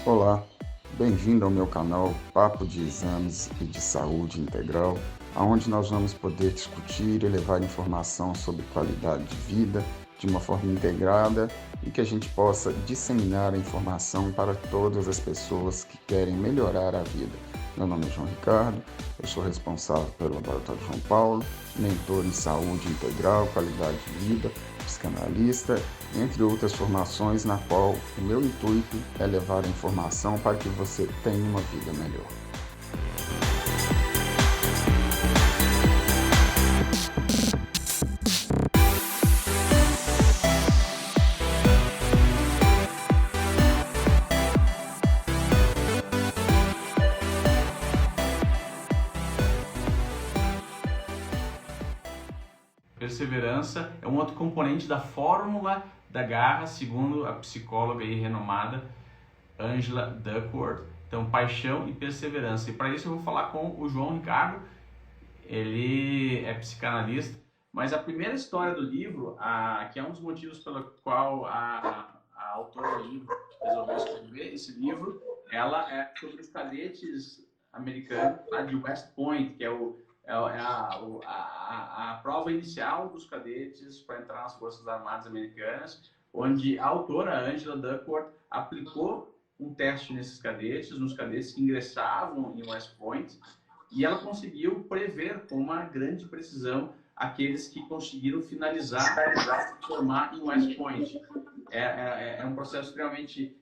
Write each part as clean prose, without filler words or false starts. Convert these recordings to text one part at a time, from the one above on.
Olá, bem-vindo ao meu canal Papo de Exames e de Saúde Integral, onde nós vamos poder discutir e levar informação sobre qualidade de vida de uma forma integrada e que a gente possa disseminar a informação para todas as pessoas que querem melhorar a vida. Meu nome é João Ricardo, eu sou responsável pelo Laboratório João Paulo, mentor em saúde integral, qualidade de vida, psicanalista, entre outras formações, na qual o meu intuito é levar a informação para que você tenha uma vida melhor. Perseverança é um outro componente da fórmula da garra, segundo a psicóloga e renomada Angela Duckworth. Então, paixão e perseverança. E para isso eu vou falar com o João Ricardo. Ele é psicanalista, mas a primeira história do livro, que é um dos motivos pelo qual a autora do livro resolveu escrever esse livro, ela é sobre os cadetes americanos lá de West Point, que é a prova inicial dos cadetes para entrar nas Forças Armadas Americanas, onde a autora Angela Duckworth aplicou um teste nesses cadetes, nos cadetes que ingressavam em West Point, e ela conseguiu prever com uma grande precisão aqueles que conseguiram finalizar, formar em West Point. É um processo extremamente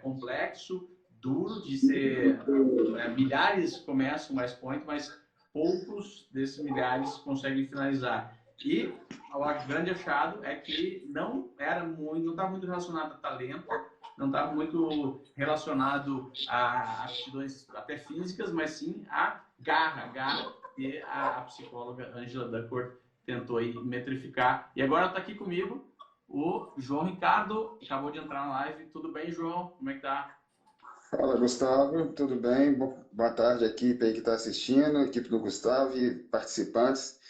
complexo, duro de ser. Milhares começam West Point, mas poucos desses milhares conseguem finalizar. E o grande achado é que não estava muito relacionado a talento, não estava muito relacionado a aptidões até físicas, mas sim a garra que a psicóloga Angela Duckworth tentou aí metrificar. E agora está aqui comigo o João Ricardo, acabou de entrar na live. Tudo bem, João? Como é que tá? Fala, Gustavo, tudo bem? Boa tarde, equipe aí que está assistindo, equipe do Gustavo e participantes.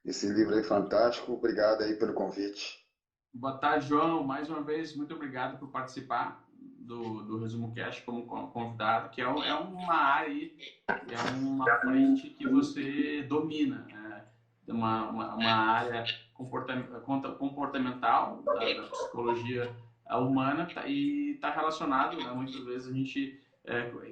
Esse livro aí é fantástico, obrigado aí pelo convite. Boa tarde, João. Mais uma vez, muito obrigado por participar do Resumo Cast como convidado, que é uma área aí, é uma frente que você domina, né? Uma área comportamental da psicologia humana e está relacionado, né? Muitas vezes a gente,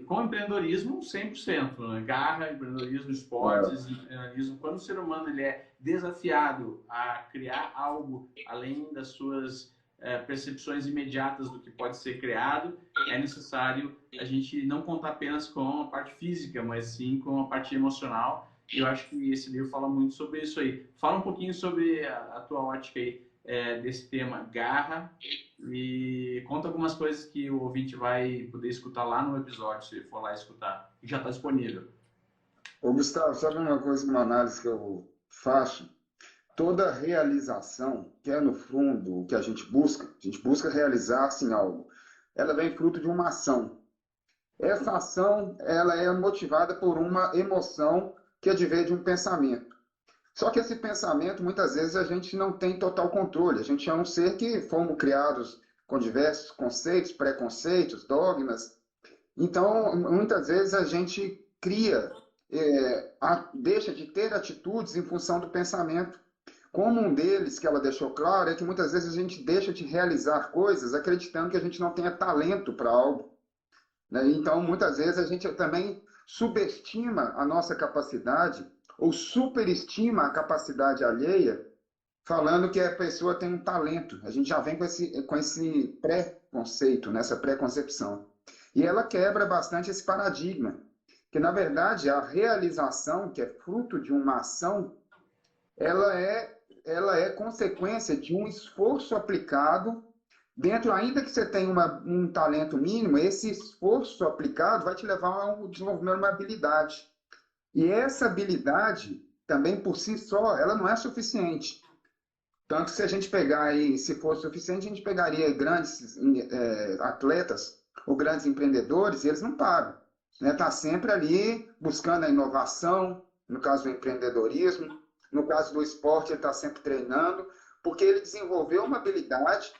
com empreendedorismo 100%, né? Garra, empreendedorismo, esportes, empreendedorismo. Quando o ser humano ele é desafiado a criar algo além das suas percepções imediatas do que pode ser criado, é necessário a gente não contar apenas com a parte física, mas sim com a parte emocional. E eu acho que esse livro fala muito sobre isso aí. Fala um pouquinho sobre a tua ótica aí desse tema garra e conta algumas coisas que o ouvinte vai poder escutar lá no episódio, se ele for lá escutar, que já está disponível. Ô, Gustavo, sabe uma coisa, uma análise que eu faço? Toda realização, que é no fundo o que a gente busca realizar-se em algo, ela vem fruto de uma ação. Essa ação, ela é motivada por uma emoção que advém de um pensamento. Só que esse pensamento, muitas vezes, a gente não tem total controle. A gente é um ser que fomos criados com diversos conceitos, preconceitos, dogmas. Então, muitas vezes a gente cria, deixa de ter atitudes em função do pensamento. Como um deles que ela deixou claro é que muitas vezes a gente deixa de realizar coisas acreditando que a gente não tenha talento para algo, né? Então, muitas vezes a gente também subestima a nossa capacidade ou superestima a capacidade alheia, falando que a pessoa tem um talento. A gente já vem com esse pré-conceito, nessa pré-concepção. E ela quebra bastante esse paradigma, que na verdade a realização, que é fruto de uma ação, ela é consequência de um esforço aplicado dentro, ainda que você tenha um talento mínimo, esse esforço aplicado vai te levar ao desenvolvimento de uma habilidade. E essa habilidade, também por si só, ela não é suficiente. Tanto que se a gente pegar aí, se fosse suficiente, a gente pegaria grandes atletas ou grandes empreendedores e eles não param. Né? Tá sempre ali buscando a inovação, no caso do empreendedorismo, no caso do esporte ele está sempre treinando, porque ele desenvolveu uma habilidade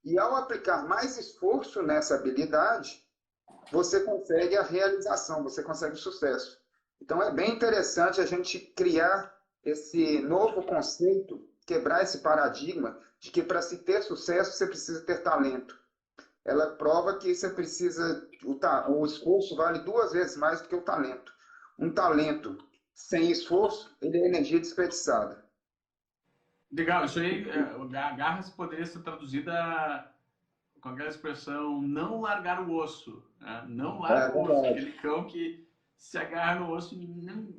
E ao aplicar mais esforço nessa habilidade, você consegue a realização, você consegue o sucesso. Então é bem interessante a gente criar esse novo conceito, quebrar esse paradigma de que para se ter sucesso você precisa ter talento. Ela prova que você precisa, o esforço vale 2 vezes mais do que o talento. Um talento sem esforço, ele é energia desperdiçada. Legal, isso aí, garras poderia ser traduzida com aquela expressão não largar o osso, né? Não É larga o osso, aquele verdade. cão que se agarra no osso e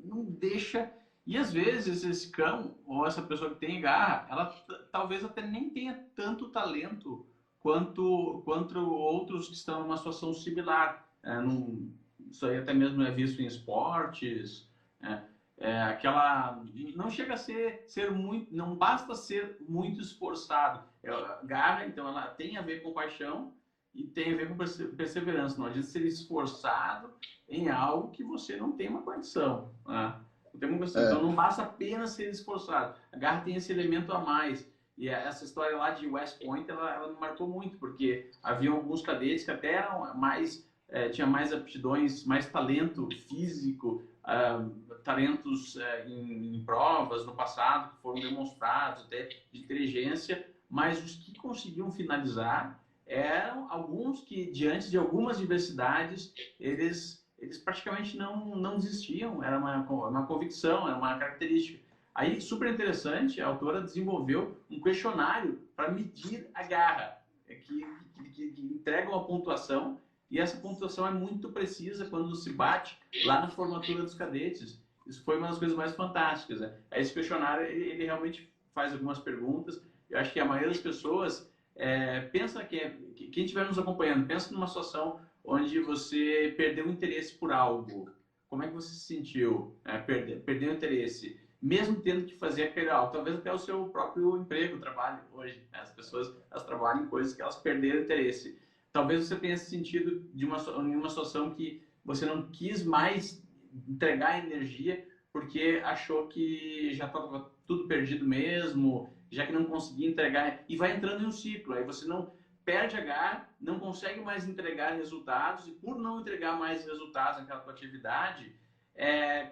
não deixa. E às vezes esse cão ou essa pessoa que tem garra, ela talvez até nem tenha tanto talento quanto outros que estão numa situação similar. Isso aí até mesmo é visto em esportes. Aquela não chega a ser muito, não basta ser muito esforçado. Garra, então, ela tem a ver com paixão e tem a ver com perseverança. Não adianta ser esforçado em algo que você não tem uma condição, né? Não tem uma condição. Então, É, não basta apenas ser esforçado. A garra tem esse elemento a mais. E essa história lá de West Point, ela me marcou muito, porque havia alguns cadetes que até eram mais, tinha mais aptidões, mais talento físico, talentos em provas no passado que foram demonstrados, até de inteligência, mas os que conseguiam finalizar eram alguns que, diante de algumas diversidades, eles praticamente não desistiam, era uma convicção, era uma característica. Aí, super interessante, a autora desenvolveu um questionário para medir a garra, que entrega uma pontuação, e essa pontuação é muito precisa quando se bate lá na formatura dos cadetes. Isso foi uma das coisas mais fantásticas, né? Esse questionário, ele realmente faz algumas perguntas. Eu acho que a maioria das pessoas pensa quem estiver nos acompanhando, pensa numa situação onde você perdeu o interesse por algo. Como é que você se sentiu? Perdeu o interesse, mesmo tendo que fazer aquele algo, talvez até o seu próprio emprego, trabalho hoje. Né? As pessoas elas trabalham em coisas que elas perderam interesse. Talvez você tenha se sentido em uma situação que você não quis mais entregar energia porque achou que já estava tudo perdido mesmo, já que não conseguia entregar, e vai entrando em um ciclo. Aí você não perde a garra, não consegue mais entregar resultados, e por não entregar mais resultados naquela tua atividade,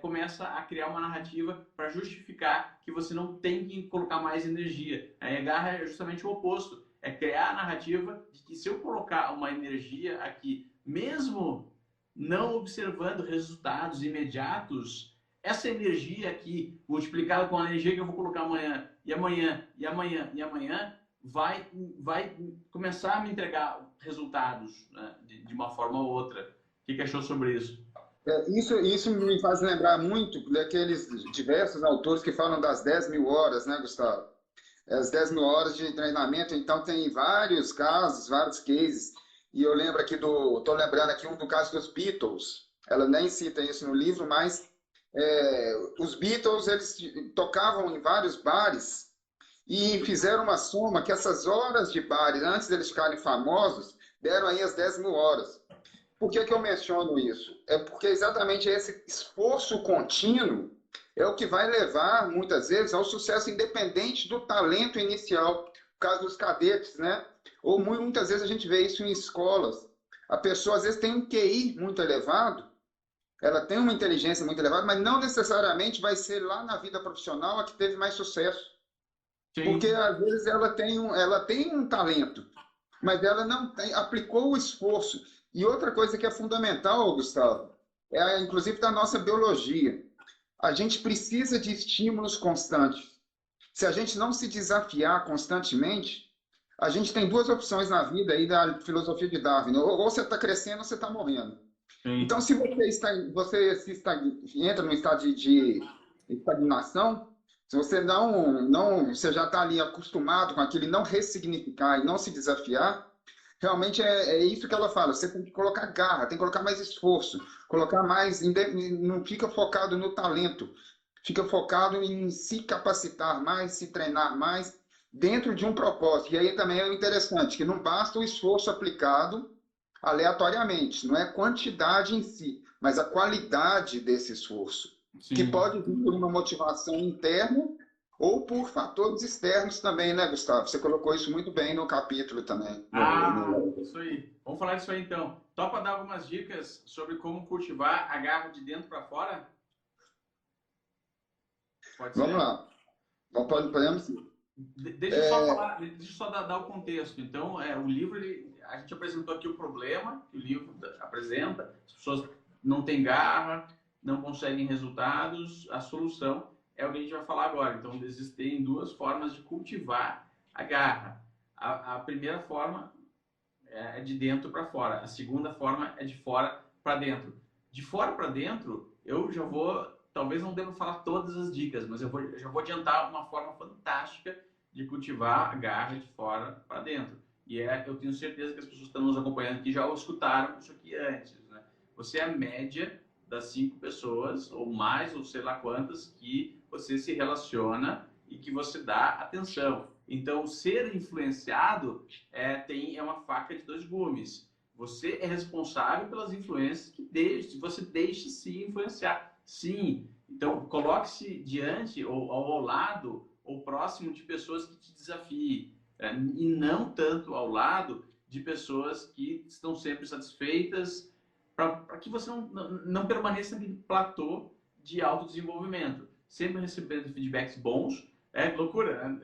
começa a criar uma narrativa para justificar que você não tem que colocar mais energia. A garra é justamente o oposto. É criar a narrativa de que se eu colocar uma energia aqui, mesmo não observando resultados imediatos, essa energia aqui, multiplicada com a energia que eu vou colocar amanhã, e amanhã, e amanhã, e amanhã, vai começar a me entregar resultados, né, de uma forma ou outra. O que achou sobre isso? isso me faz lembrar muito daqueles diversos autores que falam das 10.000 horas, né, Gustavo? As 10.000 horas de treinamento, então tem vários casos, vários cases. E eu lembro aqui estou lembrando aqui um do caso dos Beatles. Ela nem cita isso no livro, mas os Beatles eles tocavam em vários bares e fizeram uma soma que essas horas de bares, antes deles ficarem famosos, deram aí as 10.000 horas. Por que eu menciono isso? É porque exatamente esse esforço contínuo é o que vai levar, muitas vezes, ao sucesso independente do talento inicial. No caso dos cadetes, né? Ou muitas vezes a gente vê isso em escolas. A pessoa, às vezes, tem um QI muito elevado, ela tem uma inteligência muito elevada, mas não necessariamente vai ser lá na vida profissional a que teve mais sucesso. Porque, Sim, às vezes, ela tem um talento, mas ela não tem, aplicou o esforço. E outra coisa que é fundamental, Gustavo, inclusive da nossa biologia. A gente precisa de estímulos constantes. Se a gente não se desafiar constantemente, a gente tem 2 opções na vida aí da filosofia de Darwin. Ou você está crescendo ou você está morrendo. Então, sim. se entra num estado de estagnação, se você você já está ali acostumado com aquilo e não ressignificar e não se desafiar, realmente é isso que ela fala. Você tem que colocar garra, tem que colocar mais esforço, colocar mais, não fica focado no talento, fica focado em se capacitar mais, se treinar mais, dentro de um propósito. E aí também é interessante, que não basta o esforço aplicado aleatoriamente, não é a quantidade em si, mas a qualidade desse esforço, que Sim. pode vir por uma motivação interna ou por fatores externos também, né, Gustavo? Você colocou isso muito bem no capítulo também. Isso aí. Vamos falar disso aí então. Topa dar algumas dicas sobre como cultivar a garra de dentro para fora? Pode Vamos ser? lá. Então, Podemos sim. deixa eu só falar, deixa eu só dar o contexto. Então, o livro, a gente apresentou aqui o problema que o livro apresenta, as pessoas não têm garra, não conseguem resultados, a solução é o que a gente vai falar agora. Então, existem duas formas de cultivar a garra. A primeira forma é de dentro para fora, a segunda forma é de fora para dentro. De fora para dentro, eu já vou, talvez não deva falar todas as dicas, mas eu já vou adiantar uma forma fantástica de cultivar a garra de fora para dentro. E eu tenho certeza que as pessoas que estão nos acompanhando aqui já escutaram isso aqui antes, né? Você é a média das 5 pessoas, ou mais, ou sei lá quantas, que você se relaciona e que você dá atenção. Então, ser influenciado é uma faca de dois gumes. Você é responsável pelas influências que você deixa se influenciar. Sim, então coloque-se diante ou ao lado ou próximo de pessoas que te desafiem, e não tanto ao lado de pessoas que estão sempre satisfeitas, para que você não permaneça naquele platô de autodesenvolvimento, sempre recebendo feedbacks bons. É loucura,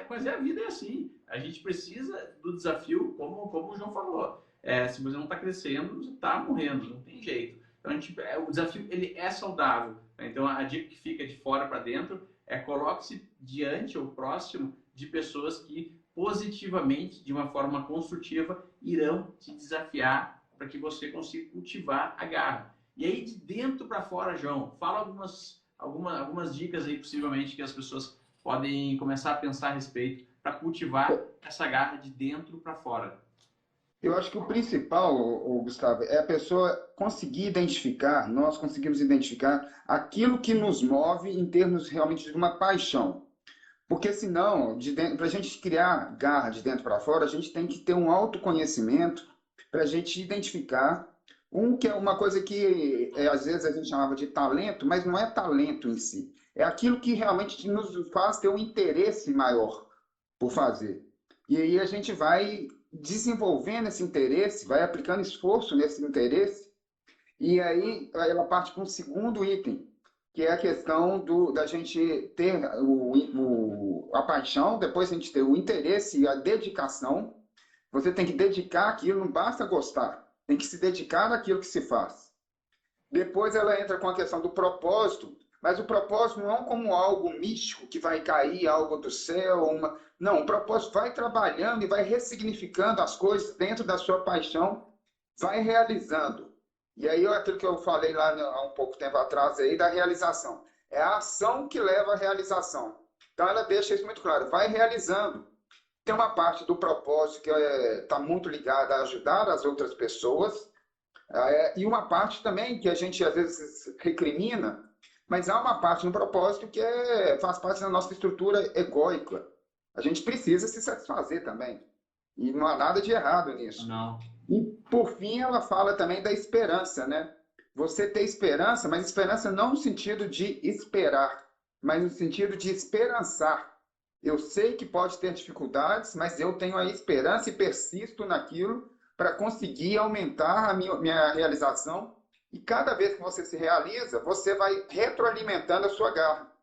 mas a vida é assim. A gente precisa do desafio, como o João falou. Se você não está crescendo, você está morrendo, não tem jeito. Então, o desafio ele é saudável. Então, a dica que fica de fora para dentro é coloque-se diante ou próximo de pessoas que positivamente, de uma forma construtiva, irão te desafiar para que você consiga cultivar a garra. E aí, de dentro para fora, João, fala algumas dicas aí, possivelmente, que as pessoas podem começar a pensar a respeito para cultivar essa garra de dentro para fora. Eu acho que o principal, Gustavo, é a pessoa conseguir identificar, nós conseguimos identificar aquilo que nos move em termos realmente de uma paixão. Porque senão, para a gente criar garra de dentro para fora, a gente tem que ter um autoconhecimento para a gente identificar que é uma coisa que às vezes a gente chamava de talento, mas não é talento em si. É aquilo que realmente nos faz ter um interesse maior por fazer. E aí a gente vai desenvolvendo esse interesse, vai aplicando esforço nesse interesse, e aí ela parte para um segundo item, que é a questão da gente ter a paixão, depois a gente ter o interesse e a dedicação. Você tem que dedicar aquilo, não basta gostar, tem que se dedicar naquilo que se faz. Depois ela entra com a questão do propósito, mas o propósito não é como algo místico que vai cair, algo do céu, não, o propósito vai trabalhando e vai ressignificando as coisas dentro da sua paixão, vai realizando. E aí aquilo que eu falei lá há um pouco tempo atrás aí da realização. É a ação que leva à realização. Então ela deixa isso muito claro, vai realizando. Tem uma parte do propósito que está muito ligada a ajudar as outras pessoas, e uma parte também que a gente às vezes recrimina, mas há uma parte no propósito que faz parte da nossa estrutura egóica. A gente precisa se satisfazer também. E não há nada de errado nisso. Não. E, por fim, ela fala também da esperança, né? Você ter esperança, mas esperança não no sentido de esperar, mas no sentido de esperançar. Eu sei que pode ter dificuldades, mas eu tenho a esperança e persisto naquilo para conseguir aumentar a minha realização. E cada vez que você se realiza, você vai retroalimentando a sua garra.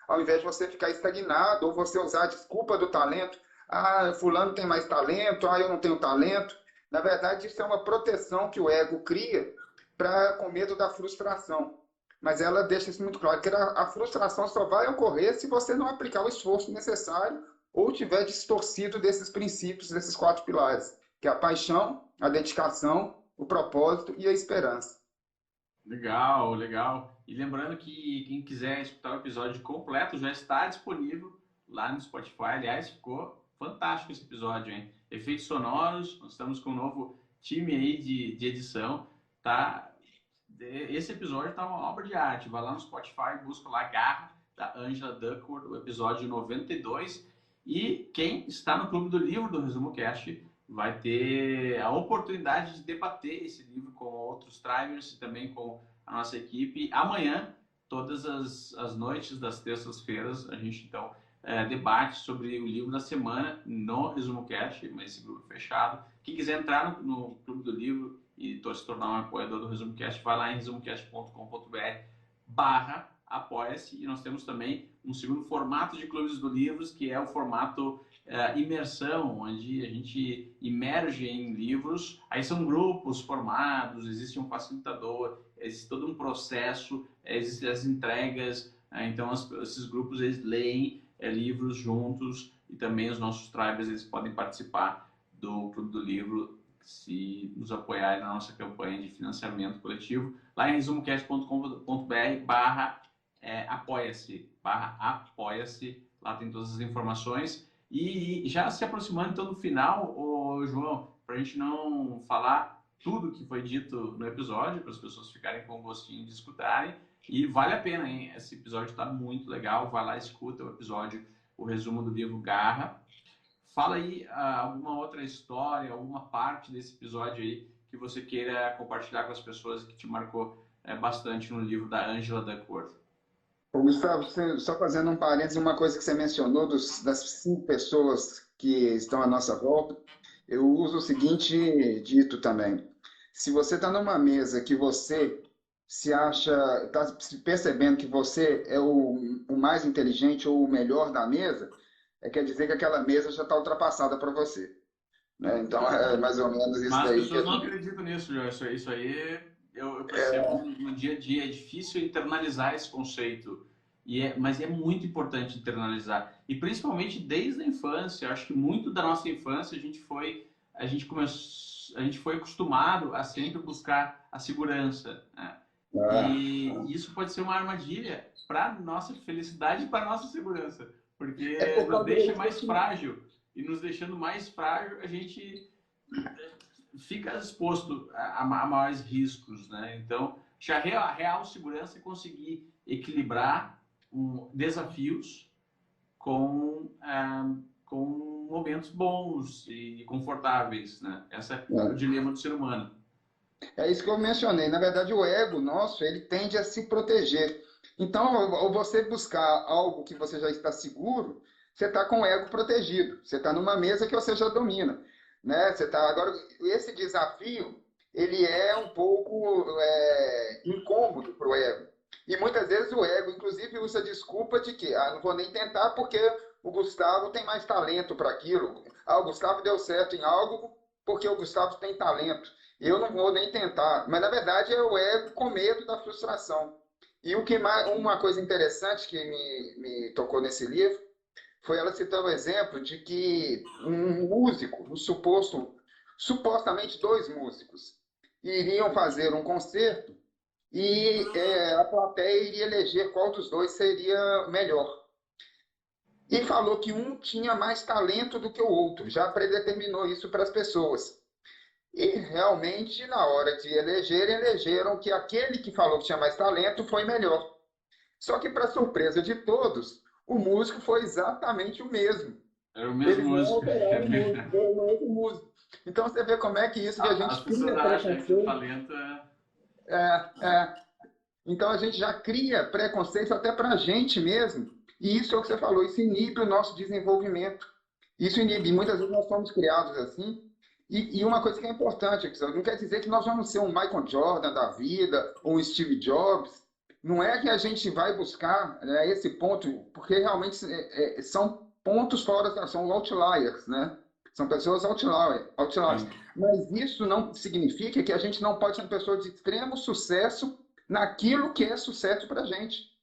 Ao invés de você ficar estagnado ou você usar a desculpa do talento. Ah, fulano tem mais talento, eu não tenho talento. Na verdade, isso é uma proteção que o ego cria com medo da frustração. Mas ela deixa isso muito claro, que a frustração só vai ocorrer se você não aplicar o esforço necessário ou tiver distorcido desses princípios, desses 4 pilares, que é a paixão, a dedicação, o propósito e a esperança. Legal, legal. E lembrando que quem quiser escutar o episódio completo já está disponível lá no Spotify. Aliás, ficou fantástico esse episódio, hein? Efeitos sonoros, nós estamos com um novo time aí de edição, tá? Esse episódio está uma obra de arte. Vai lá no Spotify, busca lá Garra, da Angela Duckworth, o episódio 92. E quem está no Clube do Livro do Resumo Cast vai ter a oportunidade de debater esse livro com outros Trivers e também com a nossa equipe. Amanhã, todas as noites das terças-feiras, a gente então debates sobre o livro da semana no Resumo Cast, mas esse grupo é fechado. Quem quiser entrar no Clube do Livro e se tornar um apoiador do Resumo Cast, vai lá em resumocast.com.br/apoia-se, e nós temos também um segundo formato de clubes do livros, que é o formato imersão, onde a gente imerge em livros. Aí são grupos formados, existe um facilitador, existe todo um processo, existem as entregas, então esses grupos eles leem livros juntos, e também os nossos tribes eles podem participar do Clube do Livro se nos apoiarem na nossa campanha de financiamento coletivo, lá em resumocast.com.br/apoia-se, lá tem todas as informações. E já se aproximando então do final, João, para a gente não falar tudo que foi dito no episódio, para as pessoas ficarem com gostinho de escutarem, e vale a pena, hein? Esse episódio está muito legal, vai lá, escuta o episódio, o resumo do livro Garra. Fala aí alguma outra história, alguma parte desse episódio aí que você queira compartilhar com as pessoas, que te marcou bastante no livro da Angela Duckworth. Gustavo, só fazendo um parênteses, uma coisa que você mencionou das 5 pessoas que estão à nossa volta, eu uso o seguinte dito também. Se você está numa mesa que você se acha, está percebendo que você é o mais inteligente ou o melhor da mesa, quer dizer que aquela mesa já está ultrapassada para você. Né? Então, é mais ou menos isso Mas daí. as pessoas não acreditam nisso, João. Isso aí eu percebo no dia a dia. É difícil internalizar esse conceito, mas é muito importante internalizar. E principalmente desde a infância. Eu acho que muito da nossa infância a gente foi acostumado a sempre buscar a segurança. Né? E isso pode ser uma armadilha para nossa felicidade e para nossa segurança, porque nos deixa mais frágil, e nos deixando mais frágil a gente fica exposto a maiores riscos, né? Então, a real segurança é conseguir equilibrar desafios com momentos bons e confortáveis, né? Esse é o dilema do ser humano. É isso que eu mencionei. Na verdade, o ego nosso, ele tende a se proteger. Então, ao você buscar algo que você já está seguro, você está com o ego protegido. Você está numa mesa que você já domina. Né? Agora, esse desafio, ele é um pouco incômodo para o ego. E muitas vezes o ego, inclusive, usa a desculpa de que não vou nem tentar porque o Gustavo tem mais talento para aquilo. O Gustavo deu certo em algo porque o Gustavo tem talento. Eu não vou nem tentar. Mas, na verdade, é o ego com medo da frustração. E uma coisa interessante que me tocou nesse livro foi ela citando o exemplo de que um músico, supostamente 2 músicos, iriam fazer um concerto e a plateia iria eleger qual dos 2 seria melhor. E falou que um tinha mais talento do que o outro, já predeterminou isso para as pessoas. E realmente, na hora de eleger, elegeram que aquele que falou que tinha mais talento foi melhor. Só que, para surpresa de todos, o músico foi exatamente o mesmo. Era o mesmo músico. Era o mesmo músico. Então, você vê como é que isso que a gente As pessoas acham que o talento Então, a gente já cria preconceito até para a gente mesmo. E isso é o que você falou, isso inibe o nosso desenvolvimento. Isso inibe. Muitas vezes nós somos criados assim. E uma coisa que é importante, não quer dizer que nós vamos ser um Michael Jordan da vida, ou um Steve Jobs. Não é que a gente vai buscar esse ponto, porque realmente são pontos fora, são outliers, né? São pessoas outliers. Mas isso não significa que a gente não pode ser uma pessoa de extremo sucesso naquilo que é sucesso para a gente.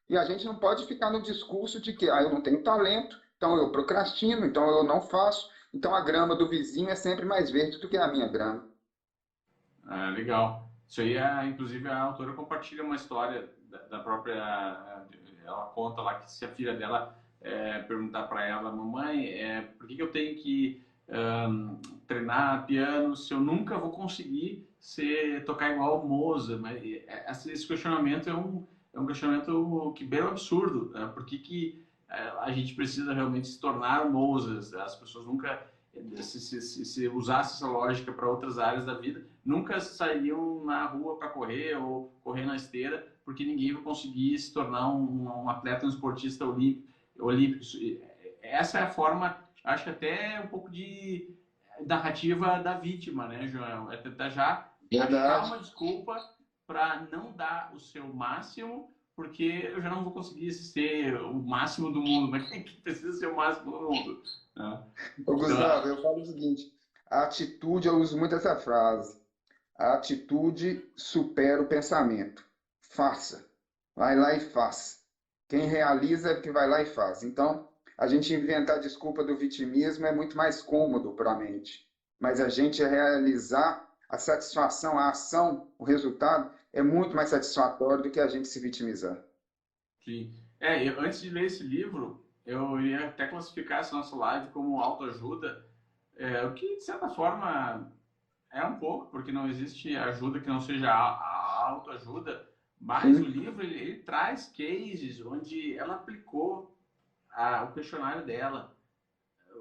E a gente não pode ficar no discurso de que eu não tenho talento, então eu procrastino, então eu não faço. Então a grama do vizinho é sempre mais verde do que a minha grama. Legal. Isso aí, inclusive, a autora compartilha uma história da própria... Ela conta lá que se a filha dela perguntar para ela, mamãe, por que eu tenho que treinar piano se eu nunca vou conseguir tocar igual o Mozart? Mas esse questionamento é um questionamento que beira o absurdo. Né? Por que a gente precisa realmente se tornar Mozart? As pessoas nunca... Se usasse essa lógica para outras áreas da vida, nunca sairiam na rua para correr ou correr na esteira, porque ninguém vai conseguir se tornar um atleta, um esportista olímpico. olímpicos. Essa é a forma, acho que até um pouco de narrativa da vítima, né, João? É tentar já achar Verdade. uma desculpa para não dar o seu máximo, porque eu já não vou conseguir ser o máximo do mundo, mas quem que precisa ser o máximo do mundo? Né? Ô, Gustavo, Então, eu falo o seguinte, a atitude, eu uso muito essa frase, a atitude supera o pensamento. Faça. Vai lá e faz. Quem realiza é que vai lá e faz. Então, a gente inventar a desculpa do vitimismo é muito mais cômodo para a mente. Mas a gente realizar a satisfação, a ação, o resultado é muito mais satisfatório do que a gente se vitimizar. sim. Antes de ler esse livro, eu ia até classificar essa nossa live como autoajuda, o que, de certa forma, é um pouco, porque não existe ajuda que não seja a autoajuda, mas o Sim, livro ele traz cases onde ela aplicou o questionário dela.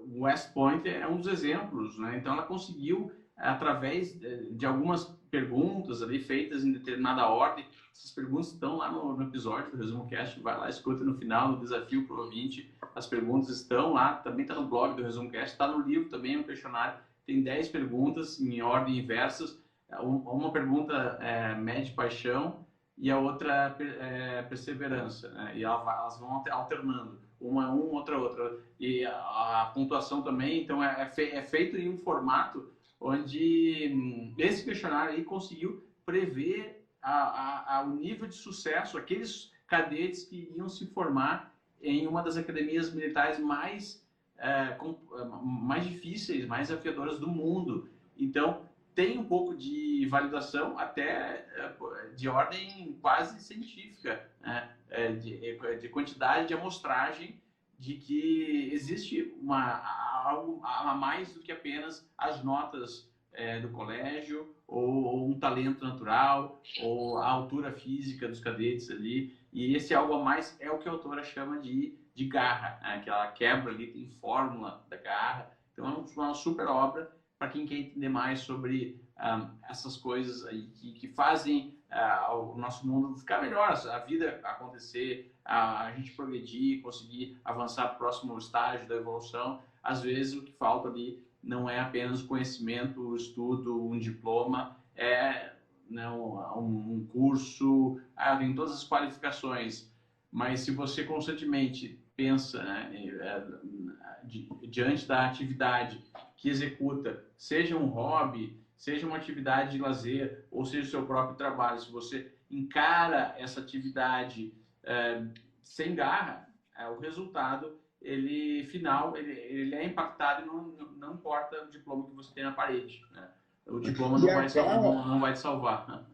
O West Point é um dos exemplos, né? Então ela conseguiu, através de algumas perguntas ali feitas em determinada ordem, essas perguntas estão lá no episódio do Resumo Cast, vai lá, escuta no final, no desafio para o ouvinte, as perguntas estão lá, também está no blog do Resumo Cast, está no livro também, um questionário, tem 10 perguntas em ordem inversas, uma pergunta mede paixão e a outra perseverança, né? E elas vão alternando, uma outra. E a pontuação também, então é feito em um formato onde esse questionário aí conseguiu prever o nível de sucesso, aqueles cadetes que iam se formar em uma das academias militares mais difíceis, mais desafiadoras do mundo. Então, tem um pouco de validação até de ordem quase científica, né? De quantidade de amostragem de que existe algo a mais do que apenas as notas do colégio ou um talento natural ou a altura física dos cadetes ali. E esse algo a mais é o que a autora chama de garra, né? Que ela quebra ali, tem fórmula da garra. Então é uma super obra para quem quer entender mais sobre essas coisas aí que fazem o nosso mundo ficar melhor, a vida acontecer, a gente progredir, conseguir avançar para o próximo estágio da evolução. Às vezes o que falta ali não é apenas o conhecimento, o estudo, um diploma, não, um curso, tem todas as qualificações, mas se você constantemente pensa, né, diante da atividade que executa, seja um hobby, seja uma atividade de lazer, ou seja o seu próprio trabalho, se você encara essa atividade sem garra, o resultado final ele é impactado e não importa o diploma que você tem na parede, né? O diploma e a garra, não vai te salvar, né?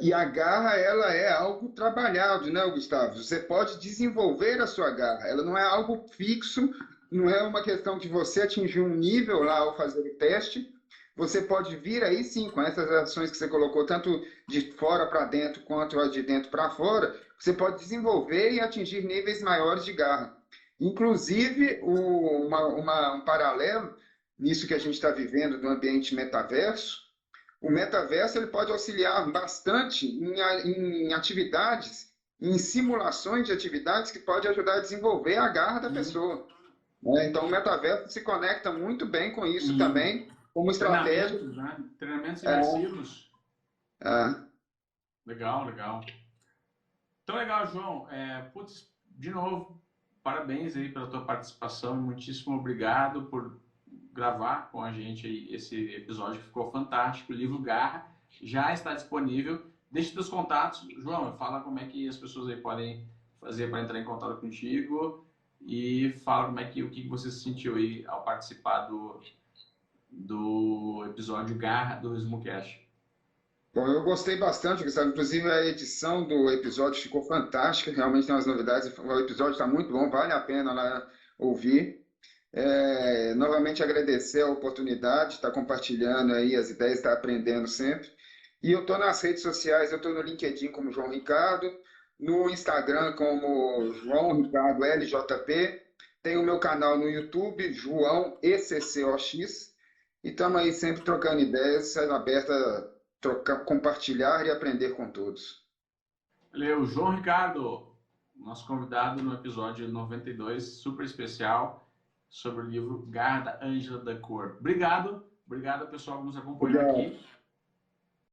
e a garra, ela é algo trabalhado, né, Gustavo? Você pode desenvolver a sua garra. Ela não é algo fixo, não é uma questão de você atingir um nível lá ao fazer o teste. Você pode vir aí sim, com essas ações que você colocou, tanto de fora para dentro quanto de dentro para fora, você pode desenvolver e atingir níveis maiores de garra. Inclusive, um paralelo nisso que a gente está vivendo no ambiente metaverso, o metaverso ele pode auxiliar bastante em atividades, em simulações de atividades que pode ajudar a desenvolver a garra da E, pessoa, né? Então, o metaverso se conecta muito bem com isso e também, como estratégia. treinamentos, né? Treinamentos É, imersivos. é. Legal, legal. Então, legal, João. Putz, de novo, parabéns aí pela tua participação e muitíssimo obrigado por gravar com a gente aí esse episódio que ficou fantástico. O livro Garra já está disponível. Deixe teus contatos. João, fala como é que as pessoas aí podem fazer para entrar em contato contigo e fala como é que o que você se sentiu aí ao participar do episódio Garra do Smocast. Bom, eu gostei bastante, Gustavo. Inclusive, a edição do episódio ficou fantástica. Realmente tem umas novidades. O episódio está muito bom, vale a pena lá ouvir. Novamente agradecer a oportunidade de estar compartilhando aí as ideias, estar aprendendo sempre. E eu estou nas redes sociais, eu estou no LinkedIn como João Ricardo, no Instagram como João Ricardo LJP, tem o meu canal no YouTube, João ECCOX, e estamos aí sempre trocando ideias, sendo aberto a trocar, compartilhar e aprender com todos. Valeu, João Ricardo. nosso convidado no episódio 92, super especial, sobre o livro Garra da Ângela da Cor. Obrigado, pessoal que nos acompanhou aqui.